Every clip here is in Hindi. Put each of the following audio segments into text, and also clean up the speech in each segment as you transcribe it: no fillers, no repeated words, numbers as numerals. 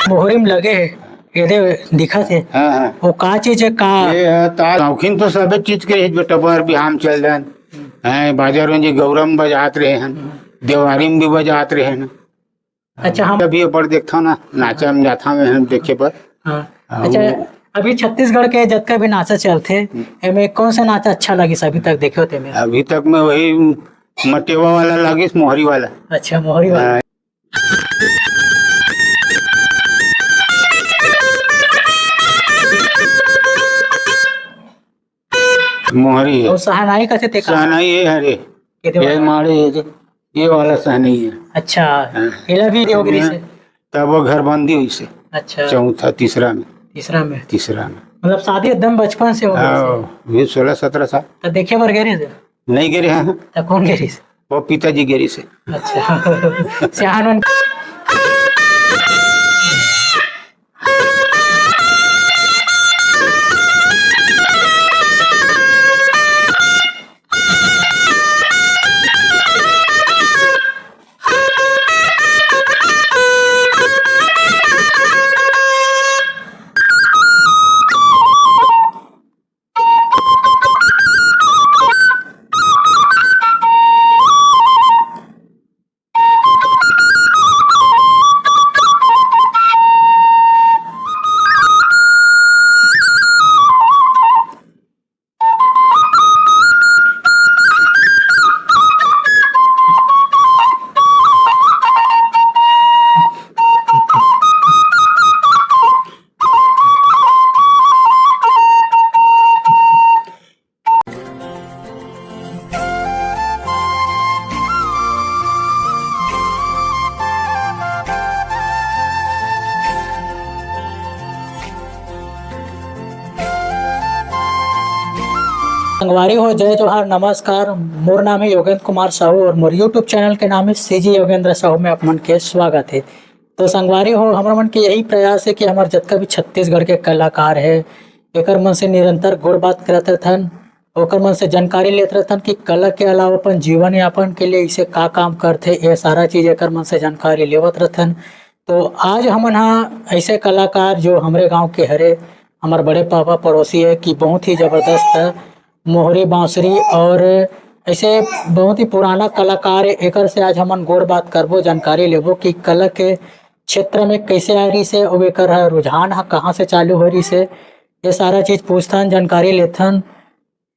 मोहरी में लगे है ये दे दिखा थे। हाँ हाँ वो का चीज है का ये ताल शौकीन तो सब चीज के रहे बेटा पर बिहाम चल जान हैं बाजार में जी गौरम बजात रहे हैं देवारी में भी बजात रहे हैं। अच्छा हम अभी पर देखता ना नाचा में जाता में हम देखे पर। हाँ अच्छा अभी छत्तीसगढ़ के जतका भी नाचा चलते एमे कौन सा नाचा अच्छा लगी अभी तक देखे होते में? अभी तक में वही मटेवा वाला लगे मोहरी वाला। अच्छा मोहरी वाला। हाँ, मोहरी है और सहनाई का थे का सहनाई है हरे केते ये वाला? मारे ये वाला सहनाई है। अच्छा हाँ। हिला भी देवगिरी से। तब वो घर बंदी हुई से अच्छा चौथा तीसरा में तीसरा में मतलब शादी एकदम बचपन से हो गई ये 16-17 साल तो देखे बार गेरी से नहीं गिरे हैं तो कौन गेरी से? वो पिताजी गिरी से। अच्छा सियान संगवारी हो जय जोहार नमस्कार। मोर नाम है योगेंद्र कुमार साहू और मोर यूट्यूब चैनल के नाम है सीजी योगेंद्र साहू में आप मन के स्वागत है। तो संगवारी हो हमारा मन के यही प्रयास है कि हमारे जितना भी छत्तीसगढ़ के कलाकार है एक मन से निरंतर गुड़ बात करते रहन ओकर मन से जानकारी लेते रहन कि कला के अलावा अपन जीवन यापन के लिए इसे का काम करते ये सारा चीज एक मन से जानकारी लेवत रहन। तो आज हमन हाँ ऐसे कलाकार जो हमारे गाँव के हरे हमारे बड़े पापा पड़ोसी है कि बहुत ही जबरदस्त है मोहरी बांसुरी और ऐसे बहुत ही पुराना कलाकार है एकर से आज हमन गोड़ बात करबो जानकारी लेबो कि कला के क्षेत्र में कैसे आ रही से और एकर रुझान है कहाँ से चालू हो रही से ये सारा चीज पूछथन जानकारी लेथन।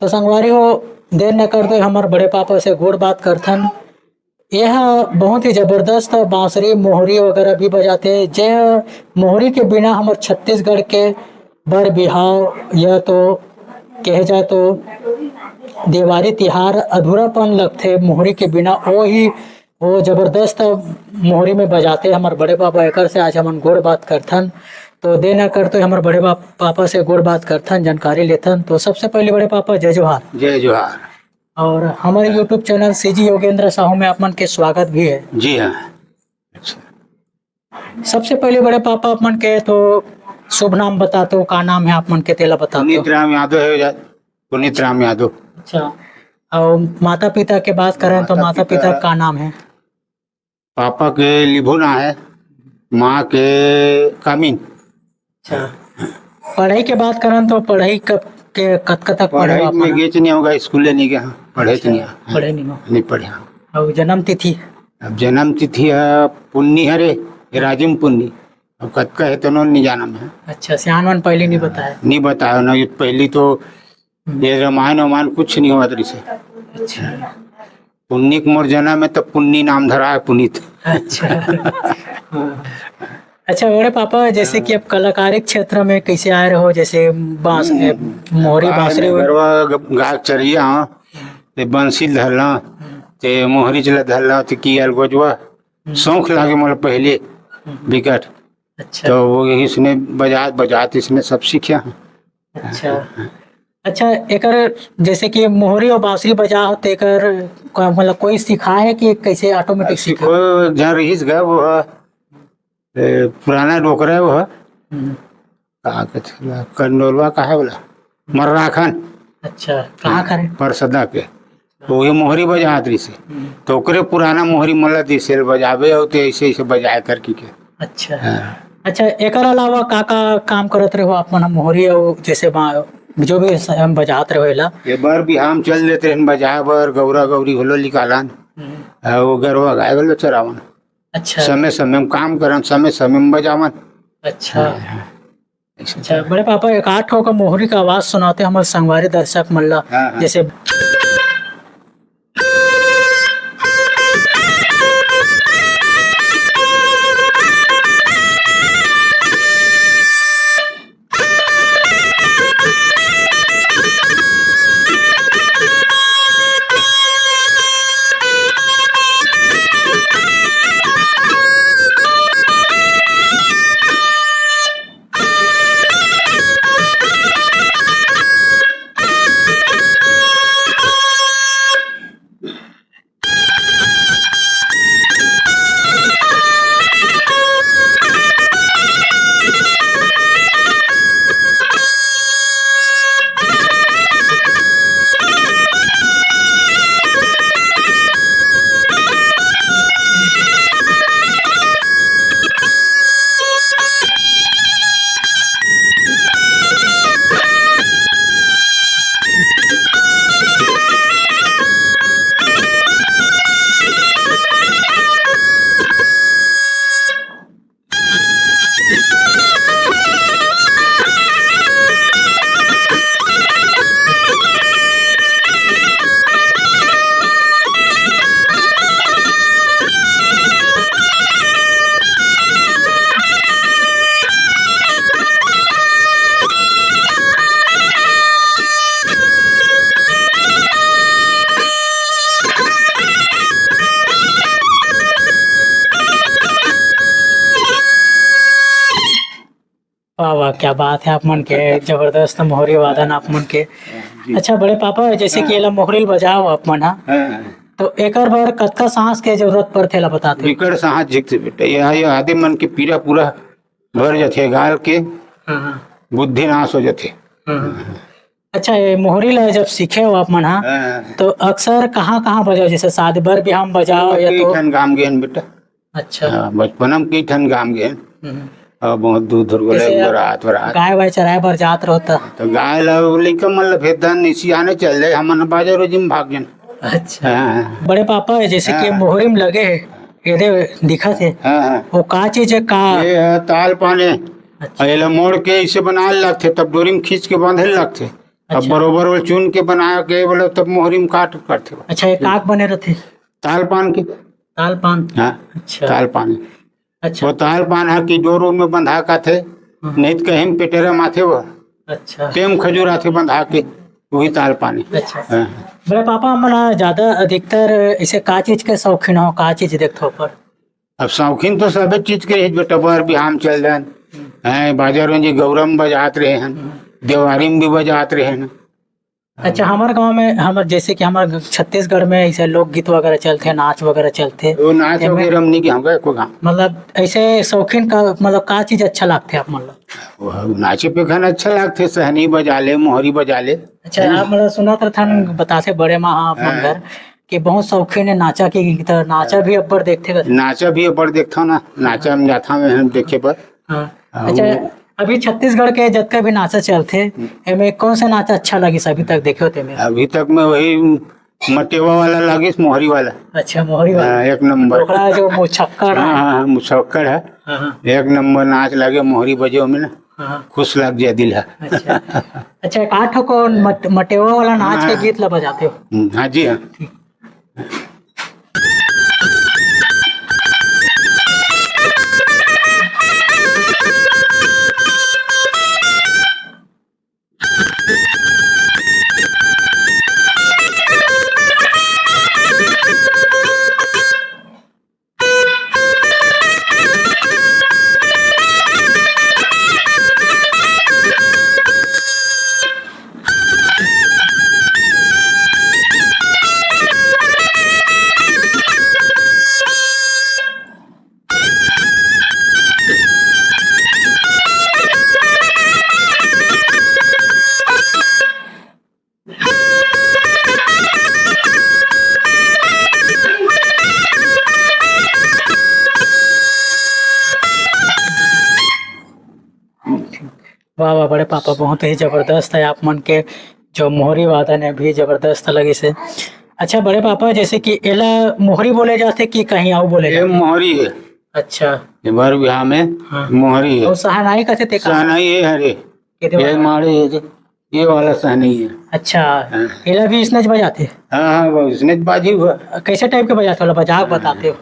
तो संगवारी हो देर न कर दो हमारे बड़े पापा से गोड़ बात करथन। यह बहुत ही जबरदस्त बांसुरी मोहरी वगैरह भी बजाते हैं। जे मोहरी के बिना हमारे छत्तीसगढ़ के बर बिहाव या तो कहे जाए तो देवारी तिहार अधूरापन लगते मोहरी के बिना वो जबरदस्त मोहरी में बजाते हमारे बड़े पापा एकर से आज हम गोड़ बात करथन। तो दे न करते हमारे बड़े पापा से गोड़ बात करथन जानकारी लेथन। तो सबसे पहले बड़े पापा जय जोहार। जय जोहार। और हमारे YouTube channel CG Yogendra Sahu में आप मन के स्वागत भी है। जी हाँ। अच्छा सबसे पहले बड़े पापा आप मन के तो शुभ नाम बताते हो का नाम है आप मन के तेला बताते हो? पुनीत राम यादव है पुनीत राम यादव। अच्छा और माता पिता के बात करें तो माता पिता का नाम है? पापा के लिभुना है माँ के कामिन। अच्छा पढ़ाई के बात करें तो पढ़ाई कब के कब तक पढ़े? पढ़ाई में गेच नहीं होगा स्कूल नहीं गया पढ़े तो पढ़े नहीं हो नहीं पढ़े। और जन्म तिथि? अब जन्म तिथि है पुन्नी हरे राजिम पुन्नी अब कद का है तो नहीं जाना मैं। अच्छा सियान पहले नहीं बताया? नहीं बताया ना ये पहली तो ये रामायण वामायण कुछ नहीं हुआ से। अच्छा पुन्नी कुमार जन्म में तो पुन्नी नाम धरा है पुनीत। अच्छा अच्छा बड़े पापा जैसे कि अब कलाकारी क्षेत्र में कैसे आए रहो जैसे बांस मोहरी बांसुरी गाय चरिया ते बंसी धरला ते मोहरी चला धरला ते किया गोजवा शौक लागे मतलब पहले विकट। अच्छा तो वो इसने बजात इसने सब सीखा। अच्छा अच्छा एकर जैसे कि मोहरी और बांसुरी बजा होते एकर मतलब कोई सिखा है कि कैसे ऑटोमेटिक सीखा? जहाँ रहीस गए वो पुराना डोकरा है वो कंडोलवा का है बोला मर्रा खान। अच्छा कहाँ करे? परसदा के तो ये मोहरी बजात रही से तो ओकरे पुराना मोहरी मतलब दिसेल बजावे और तो ऐसे ऐसे बजाए करके के। अच्छा अच्छा एकर अलावा का काम करत रहो आप मन मोहरी और जैसे जो भी हम बजात रहेला। ये बार भी हम चल देते हैं बजा बर गौरा गौरी होलो निकालन वो गरवा गाय गलो चरावन। अच्छा समय समय में काम करन समय समय में बजावन। अच्छा अच्छा बड़े पापा एक आठ ठो का मोहरी का आवाज सुनाते हमारे संगवारी दर्शक मन ला। हाँ, हाँ। जैसे वाह वाह क्या बात है आप मन के जबरदस्त मोहरी वादन आप मन के। अच्छा बड़े पापा जैसे कि एला मोहरी बजाओ आप मन हा तो एकर बर कतका सांस के जरूरत पड़थे ला बताते। बिकट सांस झिकते बेटा ये आदि मन के पीरा पूरा भर जाते गाल के बुद्धि नाश हो जाते। अच्छा ये मोहरी ला जब सीखे हो आप मन हा तो अक्सर कहाँ कहाँ बजाओ जैसे शादी बर भी हम बजाओ या तो ठन गाम गए बेटा। अच्छा बचपन में कई ठन गाम गए और बहुत दूर दूर जैसे रात गाय वाय चराए बर जात रहता तो गाय लइका मन ल भेदन इसी आने चल जाए हमन बाजा रोजी में भाग जन। अच्छा बड़े पापा जैसे कि मोहरी में लगे ये दिखत है वो का चीज है का ये है ताल पाने। एला मोड़ के इसे बनाए लगते तब डोरी में खींच के बांधे लगते अब बरोबर वो चुन के बनाया के बोले तब मोहरी में काट करते। अच्छा ये काक बने रहते ताल पान के ताल पान। हाँ अच्छा ताल पान अच्छा वो ताल पान है कि डोर में बंधा का थे नहीं तो कहीं पेटेरा माथे वो अच्छा टेम खजूर आथे बंधा के वही ताल पानी। अच्छा बड़े पापा हमारा ज्यादा अधिकतर इसे का चीज के शौकीन हो का चीज देखते पर। अब शौकीन तो सभी चीज के रहे बेटा बर भी हम चल जाए हैं बाजार में जी गौरम बजात रहे हैं देवारी में भी बजात रहे हैं। अच्छा हमारे गांव में हमारे जैसे कि हमारे छत्तीसगढ़ में ऐसे लोकगीत वगैरह चलते हैं नाच वगैरह चलते वो नाच वगैरह नहीं कि हम गए को गाँव मतलब ऐसे शौकीन का मतलब का चीज अच्छा लगता है आप मतलब। वो नाचे पे खाना अच्छा लगते सहनी बजा ले मोहरी बजा ले। अच्छा आप मतलब सुना था बताते बड़े माँ आप मन घर कि बहुत शौकीन है नाचा की तरह नाचा भी अब्बर देखते कर। नाचा भी अब्बर देखता ना नाचा में जाता में हम देखे पर। अच्छा अभी छत्तीसगढ़ के जितने भी नाचा चलते एमे कौन सा नाचा अच्छा लगी अभी तक देखे होते मेरे। अभी तक में वही मटेवा वाला लगे मोहरी वाला। अच्छा मोहरी वाला एक नंबर ओकरा जो मुछक्कड़ है। हाँ मुछक्कड़ है एक नंबर नाच लगे मोहरी बजे में ना खुश लग जाए दिल है। अच्छा अच्छा एक आठ को मटेवा वाला नाच के गीत ला बजाते हो। हाँ जी हाँ वाह वाह बड़े पापा, बहुत ही जबरदस्त है आप मन के जो मोहरी वादन है भी जबरदस्त लगे से। अच्छा बड़े पापा, जैसे कि एला मोहरी बोले जाते कि कहीं और बोले ये जाते? मोहरी है। अच्छा। ये बर बिहार में हाँ। मोहरी है। और सहनाई कहते थे का? सहनाई ये हरे, कितने ये वाला? मारे ये वाला सहनाई है। अच्छा। हाँ। एला भी इसने बजाते? हाँ हाँ, वो इसने बाजी हुआ। कैसे टाइप के बजाते हो, बजा के बताते हो?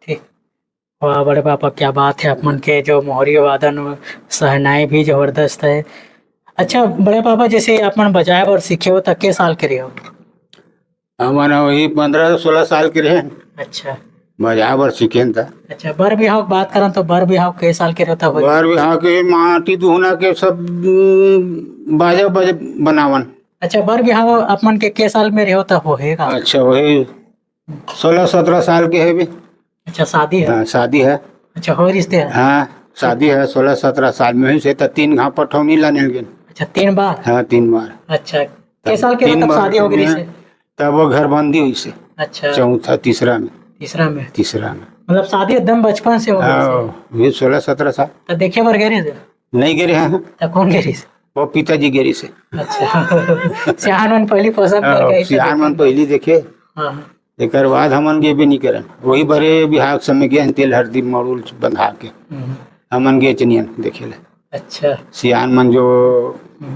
ठीक। वाह बड़े पापा, क्या बात है, अपन के जो मोहरी वादन सहनाई भी जबरदस्त है। अच्छा बड़े पापा, जैसे अपन बजाए और सीखे हो तक के साल के रहे हो? हमारा वही 15 16 साल के रहे। अच्छा। बजा बर सीखे था। अच्छा, बर बिहाव की बात करन तो बर बिहाव के साल के रहता हो? बर बिहार के माटी दुहना के सब बाजा बज बनावन। अच्छा, बर बिहाव अपन के साल में रहे हो तब होएगा? अच्छा वही 16 17 साल के है भी। अच्छा, शादी है? हाँ शादी है। अच्छा, हो रिश्ते है? हाँ शादी है 16 17 साल में ही से तो 3 घाव पठौनी लाने लगे। अच्छा, 3 बार? हाँ 3 बार। अच्छा, के साल के 3 तब बार शादी हो गई से? तब वो घर बंदी हुई से। अच्छा। चौथा तीसरा में। तीसरा में? तीसरा में। मतलब शादी एकदम बचपन से हो गई से? हाँ ये 16 17 साल। तो देखे बर गए थे? नहीं गिरे हैं। तो कौन गई से? वो पिताजी गिरी से। अच्छा। सियान मन पहली पसंद कर गई थे? सियान मन पहली देखे, हाँ। एक बाद हमन गे भी नहीं करन। वही बड़े बिहार के समय गए तेल हल्दी मरूल बंधा के हम्म। हमन गे चनियन देखे ले। अच्छा। सियान मन जो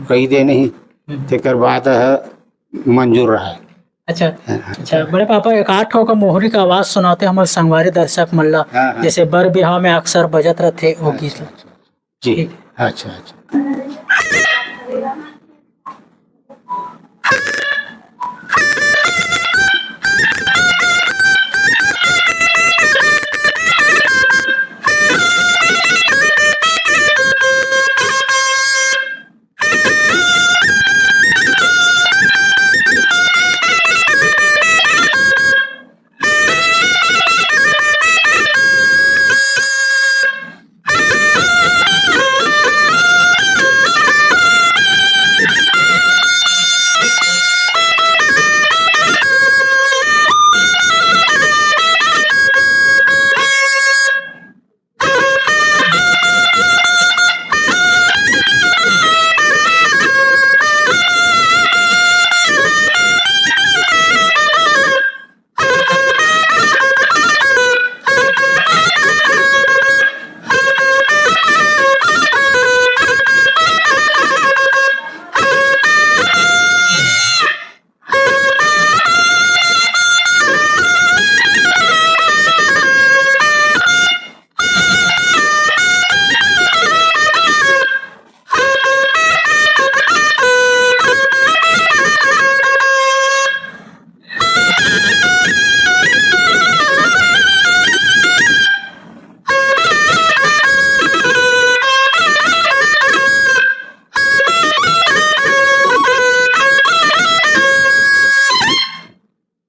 कही दे नहीं हम्म। तेकर बाद मंजूर रहा है। अच्छा। अच्छा बड़े पापा, एक आठ ठो का मोहरी का आवाज सुनाते हमारे संगवारी दर्शक मन ला, हाँ, हाँ। जैसे बर बिहाव में अक्सर बजत रहते वो गीत ला। जी ठीक। अच्छा अच्छा।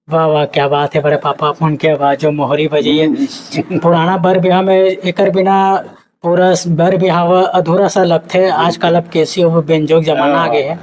वाह वाह, क्या बात है बड़े पापा, अपन के आवाज जो मोहरी बजी है पुराना बर बिहाव में एकर बिना पूरा बर बिहाव अधूरा सा लगथे। आजकल अब कैसियो बेंजोग जमाना आ गए है।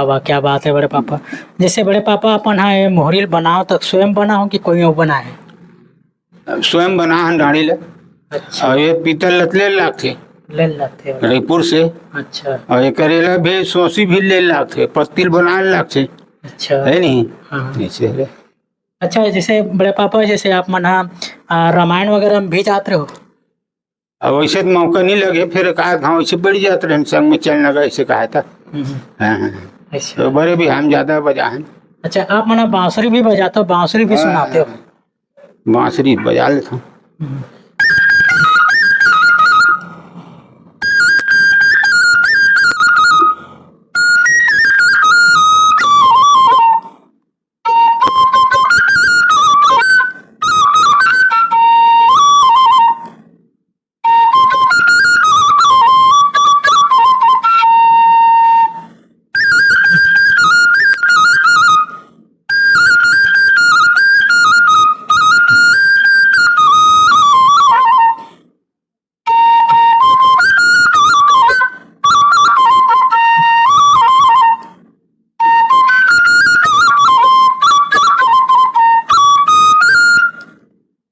वाह वाह, क्या बात है बड़े पापा। जैसे बड़े पापा अपन है मोहरी बनाओ तो स्वयं बनाओ कि कोई और बनाए? स्वयं बना हन डाड़ी ले। अच्छा, और ये पीतल लतले लागथे ले लेते हो। रायपुर से। अच्छा और ये करेला भी सोसी भी ले लागथे, पत्तिल बनाए लागथे, अच्छा। है नहीं? हाँ। ऐसे है। अच्छा, जैसे बड़े पापा जैसे आप मन रामायण वगैरह में भी जाते हो? अब वैसे तो मौका नहीं लगे, फिर कहा गाँव ऐसे बढ़ जाते रहे संग में चलने लगा, ऐसे कहा था। हाँ हाँ। अच्छा तो बड़े भी हम ज्यादा बजा हैं। अच्छा, आप मना बांसुरी भी बजाते हो, बांसुरी भी सुनाते हो? बांसुरी बजा लेता हूँ।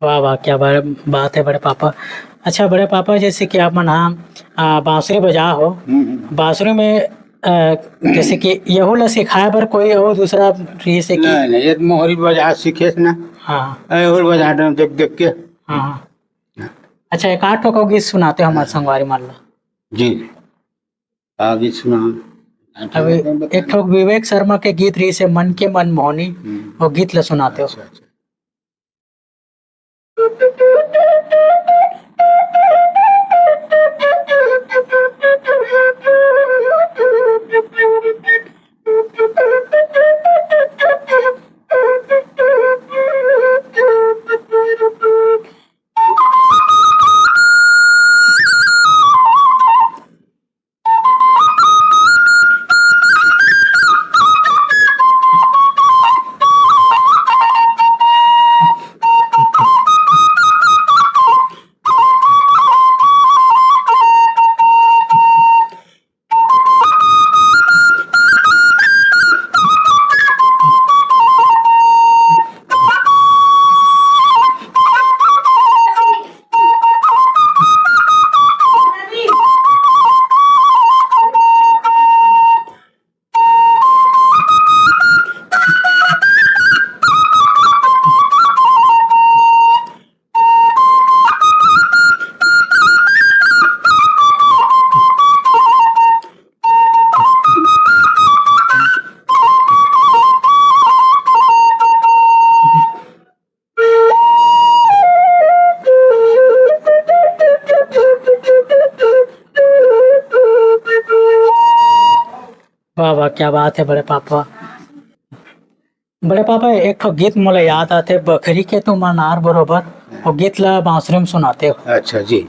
वाह वाह, क्या बात है बड़े पापा। अच्छा बड़े पापा, जैसे कि आप मन बांसुरी बजा हो, बांसुरी में जैसे कि यहू ला सिखाए बर कोई और दूसरा रही से कि? नहीं नहीं, ये तो मोहरी बजा सीखे ना। हाँ और बजा रहे देख देख के। हाँ हाँ। अच्छा, एक आठ ठो गीत सुनाते हो हमारे संगवारी मान लो। जी, आगे सुना। अभी एक ठो विवेक शर्मा के गीत रही से मन के मन मोहनी, वो गीत ला सुनाते हो। अच्छा, अच्छा। वाह वाह, क्या बात है बड़े पापा। बड़े पापा, एक ठो गीत मोला याद आते, बकरी के तुम अनार बरोबर, वो गीत ला बांसुरी में सुनाते हो। अच्छा जी।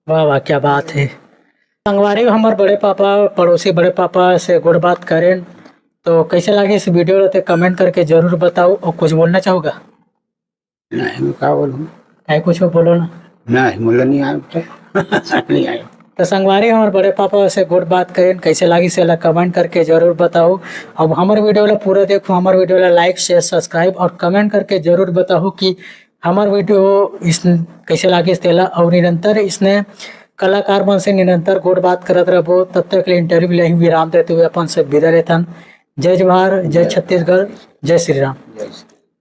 वाह वाह, क्या बात है। संगवारी हमारे बड़े पापा पड़ोसी बड़े पापा से गुड़ बात करें तो कैसे लगे इस वीडियो रहते कमेंट करके जरूर बताओ। और कुछ बोलना चाहोगा? नहीं, मैं क्या बोलूँ? क्या कुछ बोलो ना। नहीं, मुला नहीं आया नहीं आया। तो संगवारी हमारे बड़े पापा से गुड बात करें कैसे लगी से कमेंट करके जरूर बताओ। अब हमारे वीडियो ला पूरा देखो, हमारे वीडियो ला लाइक शेयर सब्सक्राइब और कमेंट करके जरूर बताओ कि हमारे वीडियो इस कैसे लगे इस तेला। और निरंतर इसने कलाकार मन से निरंतर गुड बात करत रहो। तब तक इंटरव्यू ले विराम देते हुए अपन से विदा लेथन। जय जवाहर, जय छत्तीसगढ़, जय श्री राम।